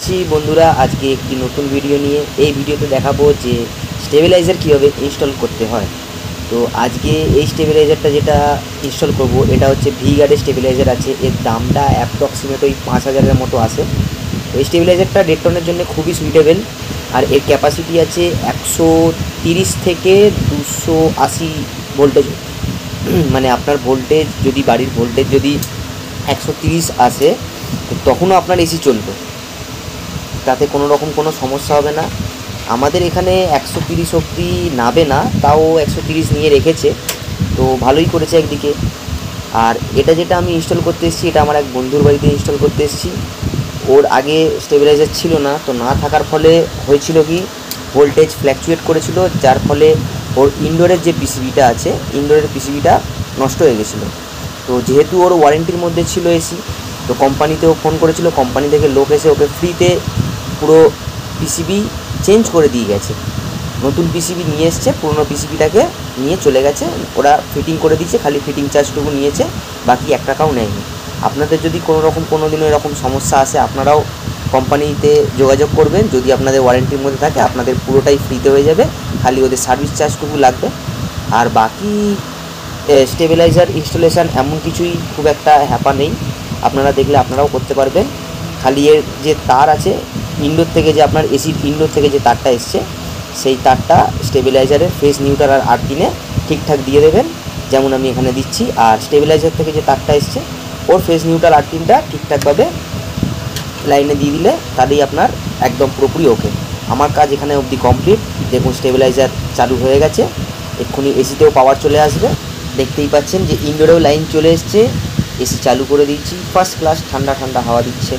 যাচ্ছি বন্ধুরা আজকে একটি নতুন ভিডিও নিয়ে। এই ভিডিওতে দেখাবো যে স্টেবিলাইজার কীভাবে ইনস্টল করতে হয়। তো আজকে এই স্টেবিলাইজারটা যেটা ইনস্টল করব এটা হচ্ছে ভি-গার্ডের স্টেবিলাইজার আছে। এর দামটা অ্যাপ্রক্সিমেট ওই 5,000-এর মতো আসে। তো এই স্টেবিলাইজারটা 1.5 টনের জন্য খুবই সুইটেবল। আর এর ক্যাপাসিটি আছে 130 থেকে 280 ভোল্টেজ। মানে আপনার ভোল্টেজ যদি বাড়ির ভোল্টেজ যদি 130 আসে তো তখনও আপনার এসি চলবে, তাতে কোনো রকম কোনো সমস্যা হবে না। আমাদের এখানে 130 অবধি নাবে না, তাও 130 নিয়ে রেখেছে, তো ভালোই করেছে একদিকে। আর এটা যেটা আমি ইনস্টল করতে এসেছি এটা আমার এক বন্ধুর বাড়িতে ইনস্টল করতে এসেছি। ওর আগে স্টেবিলাইজার ছিল না, তো না থাকার ফলে হয়েছিল কি ভোল্টেজ ফ্ল্যাকচুয়েট করেছিল, যার ফলে ওর ইনডোরের যে পিসিবিটা আছে ইনডোরের পিসিবিটা নষ্ট হয়ে গেছিলো। তো যেহেতু ওর ওয়ারেন্টির মধ্যে ছিল এসি, তো কোম্পানিতেও ফোন করেছিল, কোম্পানি থেকে লোক এসে ওকে ফ্রিতে পুরো পিসিবি চেঞ্জ করে দিয়ে গেছে। নতুন পিসিবি নিয়ে এসছে, পুরনো পিসিবিটাকে নিয়ে চলে গেছে, ওরা ফিটিং করে দিচ্ছে, খালি ফিটিং চার্জটুকু নিয়েছে, বাকি 1 টাকাও নেয়নি। আপনাদের যদি কোনো রকম কোনো দিনও এরকম সমস্যা আসে আপনারাও কোম্পানিতে যোগাযোগ করবেন। যদি আপনাদের ওয়ারেন্টির মধ্যে থাকে আপনাদের পুরোটাই ফ্রিতে হয়ে যাবে, খালি ওদের সার্ভিস চার্জটুকু লাগবে। আর বাকি স্টেবিলাইজার ইনস্টলেশান এমন কিছুই খুব একটা হ্যাপা নেই, আপনারা দেখলে আপনারাও করতে পারবেন। খালি এর যে তার আছে ইনডোর থেকে, যে আপনার এসির ইনডোর থেকে যে তারটা এসছে সেই তারটা স্টেবিলাইজারের ফেজ নিউট্রাল আর আর্থিনে ঠিকঠাক দিয়ে দেবেন, যেমন আমি এখানে দিচ্ছি। আর স্টেবিলাইজার থেকে যে তারটা এসছে ওর ফেজ নিউট্রাল আর্থিনটা ঠিকঠাকভাবে লাইনে দিয়ে দিলে তাহলেই আপনার একদম পুরোপুরি ওকে। আমার কাজ এখানে অবধি কমপ্লিট। দেখুন স্টেবিলাইজার চালু হয়ে গেছে, এক্ষুনি এসিতেও পাওয়ার চলে আসবে। দেখতেই পাচ্ছেন যে ইনডোরেও লাইন চলে এসছে, এসি চালু করে দিচ্ছি, ফার্স্ট ক্লাস ঠান্ডা ঠান্ডা হাওয়া দিচ্ছে।